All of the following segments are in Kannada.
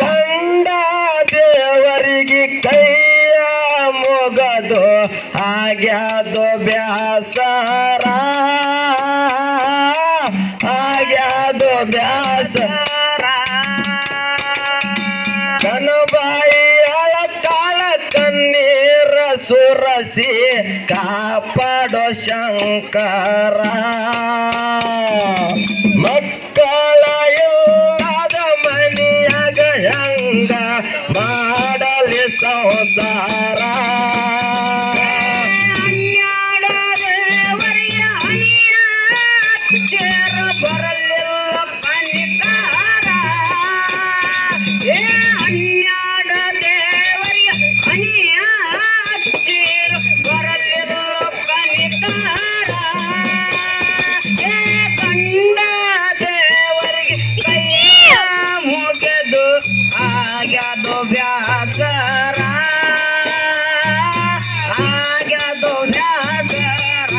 ಕಂಡ ದೇವರಿಗೆ ಕೈಯ ಮುಗದು ಆಗ್ಯಾದು ಬ್ಯಾಸರ ಆಗ್ಯಾದು ಬ್ಯಾಸರ ಕನಬಾಯಿ ಅಳಕಾಳ ಕಣ್ಣೀರ ಸುರಸಿ ಕಾಪಾಡೋ ಶಂಕರ ಮಕ್ಕಳ ಇಲ್ಲದ ಮನಿಯಾಗ ಹೆಂಗ ಮಾಡಲಿ ಸೌದಾರ ಆಗ್ಯಾದು ಬ್ಯಾಸರ ಆಗ್ಯಾದು ಬ್ಯಾಸರ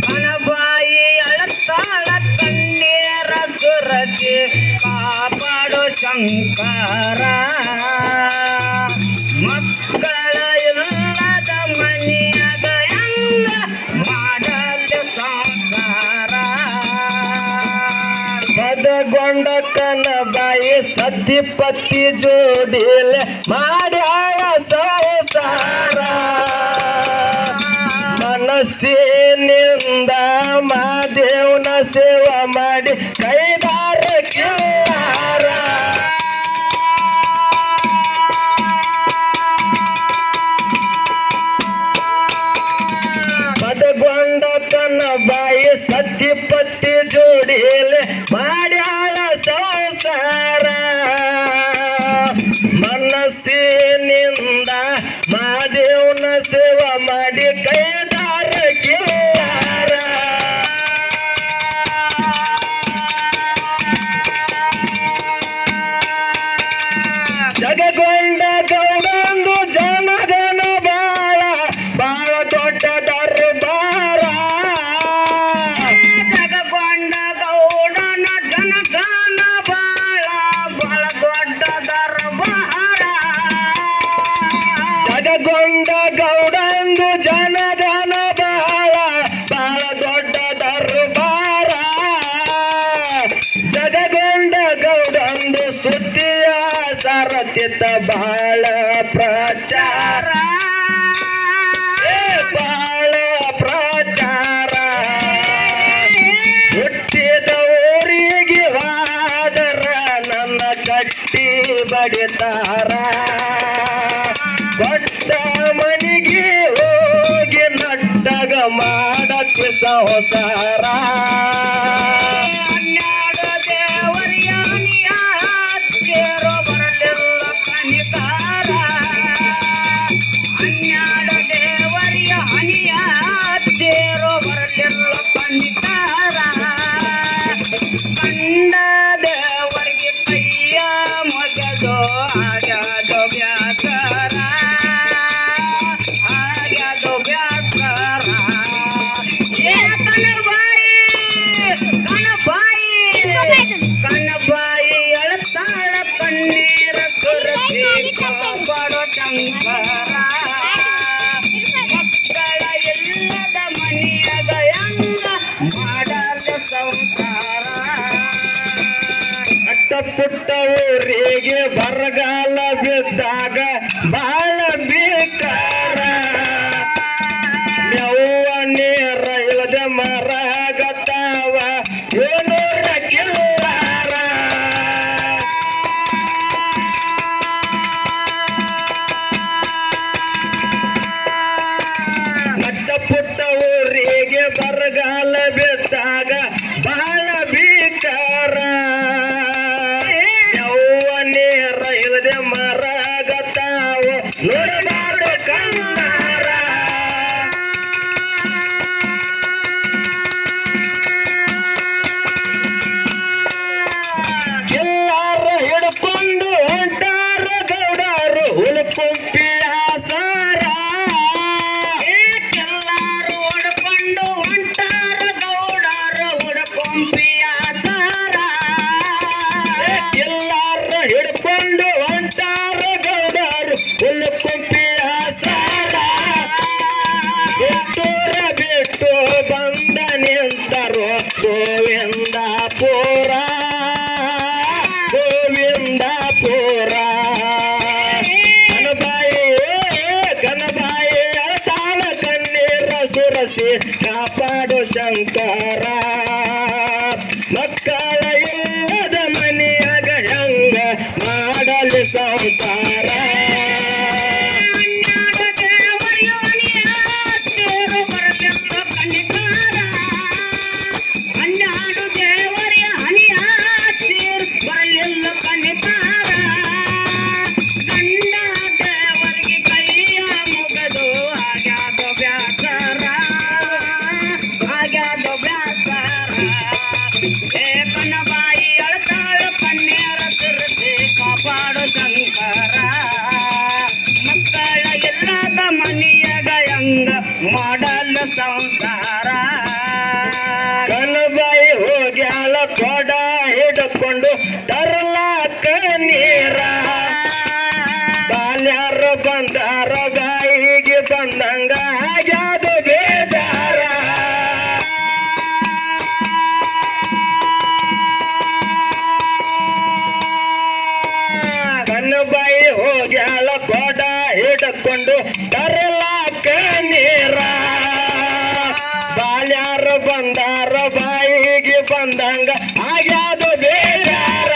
ಕನಬಾಯಿ ಅಳತಾಳ ಕಣ್ಣೀರ ಸುರಚಿ ಕಾಪಾಡೋ ಶಂಕರ ಮಕ್ಕಳ ಇಲ್ಲದ ಮನಿಯಾಗ ಹೆಂಗ ಮಾಡಲು ಸಂಸಾರ ಪದಗೊಂಡ ಕನಬಾಯಿ ಸತಿಪತಿ ಜೋಡಿಲೆ ಮಾಡ್ಯಾಳ ಸಂಸಾರ ಮನಸ್ಸಿನಿಂದ ಮಾದೇವನ ಸೇವಾ ಮಾಡಿ ಕೈದಾರ ಕಿಲ್ಲಾರ ಪದಗೊಂಡ ಕನಬಾಯಿ ಸತಿಪತಿ ಜೋಡಿಲೆ ಮಾಡ್ಯಾಳ ಸಂಸಾರ ಮನಸ್ಸಿನಿಂದ ಮಾದೇವನ ಸೇವಾ ಮಾಡಿ ಕೈದಾರ ಕಿಲ್ಲಾರ ಜಗಗೊಂಡ ಗೌಡಂದು ಜನಗನ ಬಾಳ ಬಾಳ ದೊಡ್ಡ ದರ್ಬಾರ ಜಗಗೊಂಡ ಗೌಡನ ಜನಗನ ಬಾಳ ಬಾಳ ದೊಡ್ಡ ದರ್ಬಾರ ಜಗಗೊಂಡ ಗೌಡಂದು ಜನಗನ ಬಾಳ ಬಾಳ ದೊಡ್ಡ ದರ್ಬಾರ ಜಗಗೊಂಡ ಗೌಡಂದು ಸುದ್ದಿಯ ಸಾರಥಿತ ಬಾಳ ಪ್ರಚಾರ ಬಾಳ ಪ್ರಚಾರ ಹುಟ್ಟಿದ ಊರಿಗೆ ಹೋದರ ನನ್ನ ಕಟ್ಟಿ ಬಡಿತಾರ ಕೊಟ್ಟ ಮನಿಗೆ ಹೋಗಿ ನಟ್ಟಗ ಮಾಡಕ್ಕೆ ಸಂಸಾರ ಕಂಡ ದೇವರಿಗೆ ಕೈಯ ಮಗದು ಆಗ್ಯಾದು ಬ್ಯಾಸರ ಆಗ್ಯಾದು ಬ್ಯಾಸರ ಕನಬಾಯಿ ಅಳತಾಳ ಕಣ್ಣೀರ ಸುರಸಿ ಕಾಪಾಡೋ ಶಂಕರ ಮಕ್ಕಳ ಇಲ್ಲದ ಮನಿಯಾಗ ಹೆಂಗ ಮಾಡಲು ಸಂಸಾರ ಪುಟ್ಟ ಊರಿಗೆ ಬರಗಾಲ ಬಿದ್ದಾಗ ಬಾಳ ಬೇಕಾರ ಯವ್ವ ನೀರ ಇಳದೆ ಮರಗತಾವ ಏನೂರ ಕಿಲ್ಲಾರ ಪುಟ್ಟ ಊರಿಗೆ ಬರಗಾಲ ಬಿದ್ದಾಗ ಬಾಳ ಬೇಕಾರ ನೀರ ಇಳದೆ ಮರಗತಾವ ನೋಡಬಾರ ಸಂಸಾರ ಕನಬಾಯಿ ಹೋಗ್ಯಾಳ ಕೊಡ ಹಿಡ್ಕೊಂಡು ತರ್ಲಾಕ ನೀರ ಬಾಲ್ಯಾರ ಬಂದಾರ ಬಾಯಿಗೆ ಬಂದಂಗ ಆಗ್ಯಾದ ಬೇಜಾರ ಕನಬಾಯಿ ಹೋಗ್ಯಾಳ ಕೊಡ ಹಿಡ್ಕೊಂಡು ತರ್ಲಾಕ ನೀರ ಬಾಲ್ಯಾರ ಬಂದಾರ ಬಾಯಿಗೆ ಬಂದಂಗ ಆಗ್ಯಾದ ಬೇಜಾರ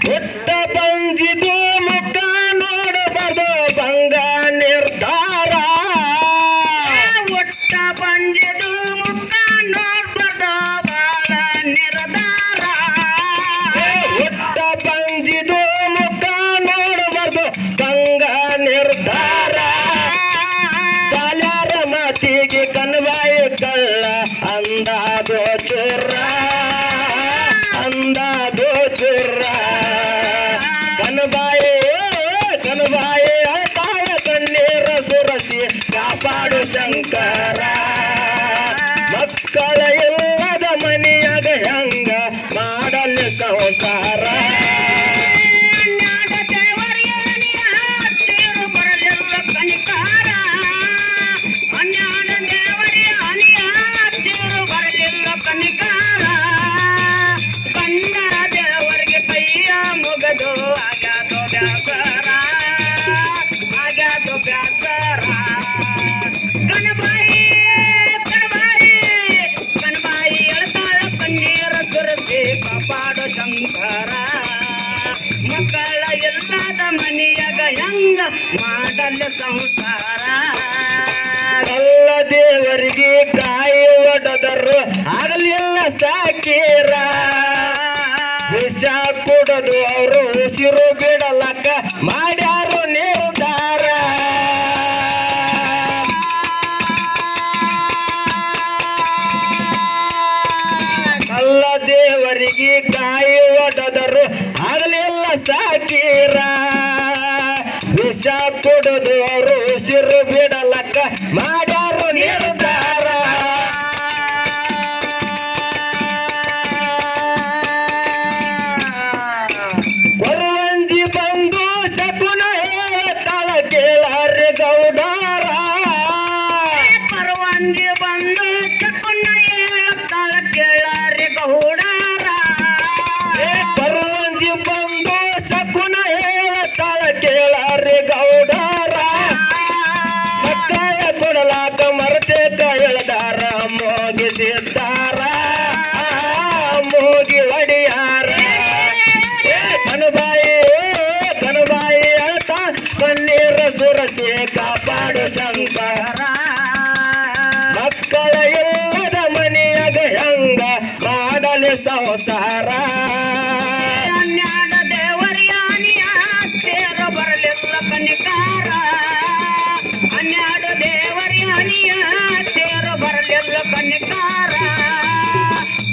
ಹುಟ್ಟ ಬಂಜಿದು ಮುಖ ನೋಡಬಾರ್ದು ಭಂಗ ನಿರ್ಧಾರ ಒಟ್ಟ ಬಂದಿದು ಮುಖ ನೋಡ್ಬಾರ್ದು ಬಾಳ ನಿರ್ಧಾರ ಹುಟ್ಟ ಬಂಜಿದು ಮುಖ ನೋಡಬಾರ್ದು ಭಂಗ ನಿರ್ಧಾರ ಬಾಲ್ಯಾರ ಮಾತಿಗೆ ಕನ್ವಾಯಿ ಕಳ್ಳ ಅಂದಾಗೋ ಚುರ್ರ ಅಂದಾಗೋ ಚುರ್ರ ಕನಬಾಯಿ ಕನಬಾಯಿ ತಾಳ ಕಣ್ಣೀರ ಸುರಸಿ ಕಾಪಾಡು ಶಂಕರ ಮಕ್ಕಳ ಇಲ್ಲದ ಮನೆಯಾಗ ಹೆಂಗ ಮಾಡಲು ಸಂಸಾರ ಅನ್ಯಾದ ದೇವರಿಯನಿಯ ಹತ್ತಿರ ಬರಲಿಲ್ಲ ಕನಿಕಾರ ಅನ್ಯಾದ ದೇವರಿಯನಿಯ ಹತ್ತಿರ ಬರಲಿಲ್ಲ ಕನಿಕಾರ ಕಂಡ ದೇವರಿಗೆ ಕೈಯ ಮುಗದು ಆಗ್ಯಾದೋ ಬ್ಯಾಸರ ಆಗ್ಯಾದೋ ಬ್ಯಾಸರ ಕನಬಾಯಿ ಕನಬಾಯಿ ಕನಬಾಯಿ ಎಳತಾಳ ಕಣ್ಣೀರ ಸುರಿಸಿ ಕಾಪಾಡೋ ಶಂಕರ ಮಕ್ಕಳ ಎಲ್ಲದ ಮನೆಯಾಗ ಹೆಂಗ ಮಾಡಲ್ಲ ಸಂಸಾರ ಎಲ್ಲ ದೇವರಿಗೆ ಕಾಯಿ ಒಡದರು ಆಗಲಿಲ್ಲ ಸಾಕೀರ ವಿಷ ಕುಡದು ಅವರು ಉಸಿರು ಬಿಡಲಕ್ಕ ಮಾಡ್ಯಾರು ನಿರ್ಧಾರ ಎಲ್ಲ ದೇವರಿಗೆ ಕಾಯಿ ಒಡದರು ಆಗಲಿಲ್ಲ ಸಾಕೀರ ವಿಷ ಕುಡದು ಅವರು ಉಸಿರು ಬಿಡಲಕ್ಕ ಮಾಡ್ಯಾರು ನಿರ್ಧಾರ ಕೊರವಂಜಿ ಬಂದು ಶಕುನ ಹೇಳ್ತಾಳ ಕೇಳಾರೆ ಗೌಡರ ಪರವಂಜಿ ಬಂದು ಚಕ್ಕನ್ನ ಹೇಳ್ತಾಳ ಕೇಳಾರೆ ಗೌಡರ ಕೊರವಂಜಿ ಬಂದು ಶಕುನ ಹೇಳ್ತಾಳ ಕೇಳಾರೆ ಗೌಡರ ಮಕ್ಕಳ ಕೊಡಲಾಕ ಮರತೆ ಕೈಳದಾರ ಮೋಗಿಸಿದ್ದಾರ ಮೋಗಿ ಒಡಿಯಾರ ಕನಬಾಯಿ ಕನಬಾಯಿ ಅಳ್ತ ಕಣ್ಣೀರ ಸುರಸಿ ಕಾಪಾಡು ಶಂಕರ ಮಕ್ಕಳ ಇಲ್ಲದ ಮನೆಯಾಗ ಹೆಂಗ ಮಾಡಲಿ ಸಂಸಾರ ಅನ್ಯಾದ ದೇವರಿಯಾನಿಯ ಸೇರ ಬರಲಿಲ್ಲ ಕನಿಕಾರ ಅನ್ಯಾದ ದೇವರಿಯಾನಿಯ ಸೇರ ಬರಲಿಲ್ಲ ಕನಿಕಾರ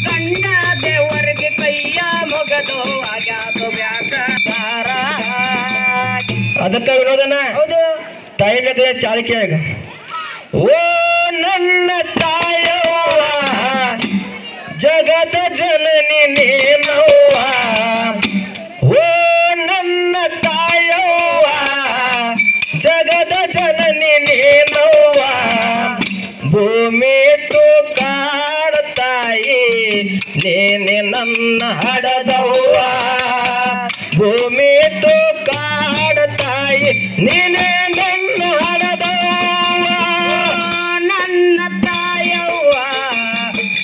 ಕಂಡ ದೇವರಿಗೆ ಕೈಯ ಮುಗದು ಆಗ್ಯಾದು ಬ್ಯಾಸರ ಅದಕ್ಕ ವಿನೋದನ ಹೌದು ತಾಯಿನ ಚಾಲಕಿಯಾಗ ಓ ನನ್ನ ತಾಯವ್ವ ಜಗದ ಜನನಿ ನೀನವ್ವ ಓ ನನ್ನ ತಾಯವ್ವ ಜಗದ ಜನನಿ ನೀನವ್ವ ಭೂಮಿ ಕಾಡ ತಾಯಿ ನೀನೆ ನನ್ನ ಹಡದವ್ವ ಭೂಮಿ ಕಾಡ ತಾಯಿ ನೀನೆ ನನ್ನ ಹಡದವ್ವ ನನ್ನ ತಾಯವ್ವ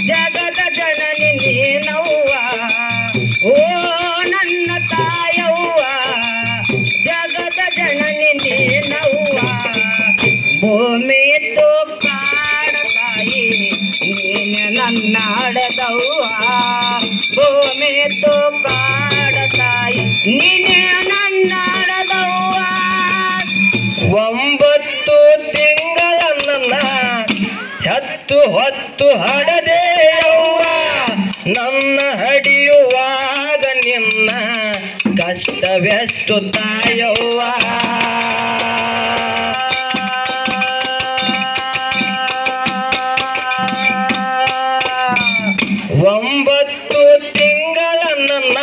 ಜಗದ ಜನನಿ ನೀನವ್ವ ಓ ನನ್ನ ತಾಯವ್ವ ಜಗದ ಜನನಿ ನೀನವ್ವ ಭೂಮಿ ಕಾಡ ತಾಯಿ ನೀನೆ ನನ್ನ ಹಡದವ್ವ ಭೂಮಿ ಕಾಡ ತಾಯಿ ನೀನೆ ನನ್ನ ಹಡದವ್ವ 9 ತಿಂಗಳನ್ನ ಹತ್ತು ಹೊತ್ತು ಹಡದೆಯವ್ವ ನನ್ನ ಹಡಿಯುವಾಗ ನಿನ್ನ ಕಷ್ಟವೆಲ್ಲ ಕಷ್ಟವೆಷ್ಟು ತಾಯವ್ವ ಒಂಬತ್ತು ತಿಂಗಳ ನನ್ನ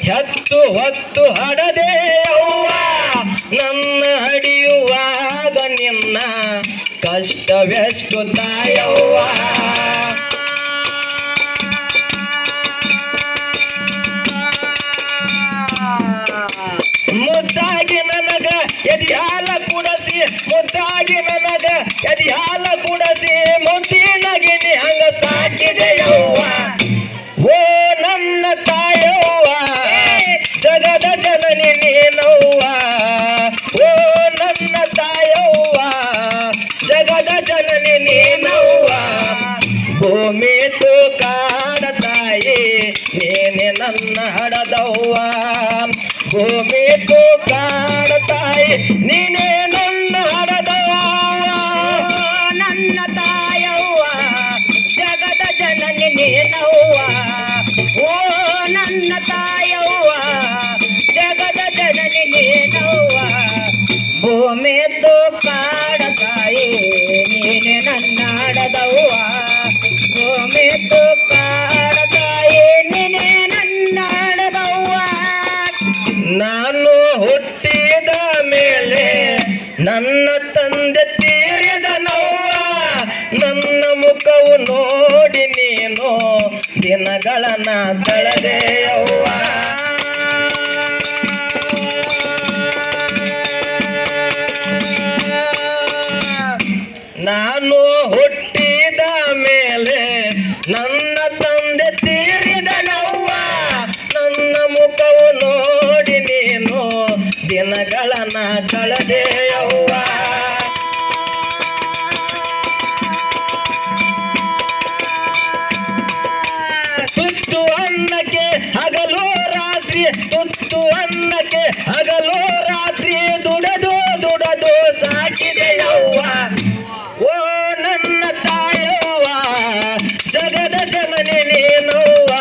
ಹೆತ್ತು ಹೊತ್ತು ಹಡದೆ ಅವ್ವ ನನ್ನ ಹಡಿಯುವಾಗ ನಿನ್ನ ಕಷ್ಟವೆಷ್ಟು ತಾಯವ್ವ ಮುದ್ದಾಗಿ ನನಗ ಎದಿ ಹಾಲ ಕುಡಸಿ ಮುದ್ದಾಗಿ ನನಗ ಎದಿ ಹಾಲ ಕುಡಸಿ ಮುದ್ದಿನಗಿನಿ ಹಂಗ ಸಾಕಿದೆಯವ್ವ ಓ ನನ್ನ ತಾಯವ್ವ ಜಗದ ಜನನಿ ನೀನವ್ವ ಓ ನನ್ನ ತಾಯವ್ವ ಜಗದ ಜನನಿ ನೀನವ್ವ ಭೂಮಿ ತೂಕಾಡ ತಾಯಿ ನೀನೆ ನನ್ನ ಹಡದವ್ವ ಭೂಮಿ ತೂಕಾಡ ತಾಯಿ ನೀನೆ ನನ್ನ ಹಡದವ್ವ ನನ್ನ ತಾಯವ್ವ ಜಗದ ಜನನಿ ನೀನವ್ವ ಓ ನನ್ನ ತಾಯವ್ವ ಜಗದ ಜನನಿ ನೀನವ್ವ ಭೂಮಿ ತೂಕಾಡ ತಾಯಿ ನೀನೆ ನನ್ನ ಹಡದವ್ವ ಭೂಮಿ ತೂಕಾಡ ತಾಯಿ ನೀನೆ ನನ್ನ ಹಡದವ್ವ ನಾನು ಹುಟ್ಟಿದ ಮೇಲೆ ನನ್ನ ತಂದೆ ತೀರಿದನವ್ವ ನನ್ನ ಮುಖವು ನೋಡಿ ನೀನು ದಿನಗಳನ್ನ ಕಳೆದೆಯವ್ವ ನಾನು ಹುಟ್ಟಿದ ಮೇಲೆ ನನ್ನ ತಂದೆ ತೀರಿದನವ್ವ ನನ್ನ ಮುಖವು ನೋಡಿ ನೀನು ದಿನಗಳನ್ನ ಕಳೆದೆಯವ್ವ ತುತ್ತು ಅನ್ನಕ್ಕೆ ಹಗಲು ರಾತ್ರಿ ತುತ್ತು ಅನ್ನಕ್ಕೆ ಹಗಲು ರಾತ್ರಿ ದುಡದು ದುಡದು ಸಾಕಿದೆಯವ್ವ ಓ ನನ್ನ ತಾಯವ್ವ ಜಗದ ಜನನಿ ನೀನವ್ವ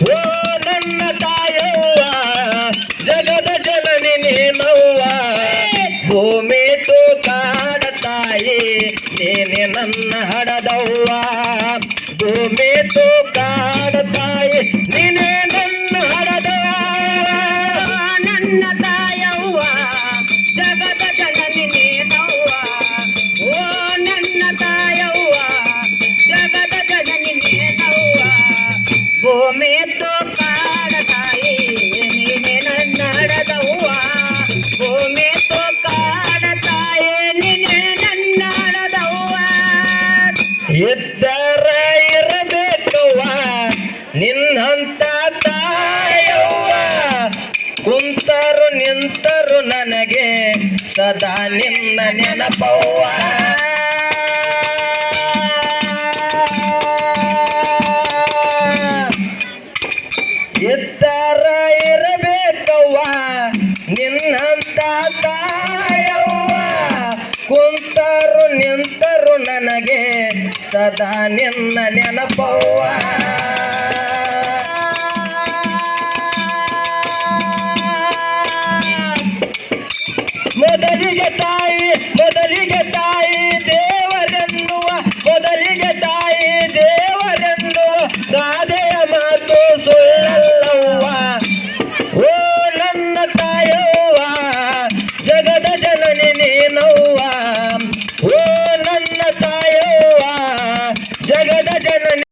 ಓ ನನ್ನ ತಾಯವ್ವ ಜಗದ ಜನನಿ ನೀನವ್ವ ಭೂಮಿ ತೂಕಾಡ ತಾಯಿ ನೀನೆ ನನ್ನ ಹಡದವ್ವ ಭೂಮಿ ತೂಕಾಡ ತಾಯಿ ನೀನೆ ನನ್ನ ಹಡದವ್ವ ನನ್ನ ತಾಯವ್ವ ಜಗದ ಜನನಿ ನೀನವ್ವ ಓ ನನ್ನ ತಾಯವ್ವ ಜಗದ ಜನನಿ ನೀನವ್ವ ಭೂಮಿ ತೂಕಾಡ ತಾಯಿ ನೀನೆ ನನ್ನ ಹಡದವ್ವ ಭೂಮಿ ತೂಕಾಡ ತಾಯಿ ನೀನೆ ನನ್ನ ಹಡದವ್ವ ಇದ್ದರ ಇರಬೇಕವ್ವ ನಿನ್ನಂತ ತಾಯವ್ವ ಕುಂತರು ನಿಂತರು ನನಗೆ ಸದಾ ನಿನ್ನ ನೆನಪವ್ವ ಇದ್ದರ ಇರಬೇಕವ್ವ ನಿನ್ನಂತ ತಾಯವ್ವ ಕುಂತರು ನಿಂತರು ನನಗೆ ಸದಾ ನಿನ್ನ ನೆನಪವ್ವ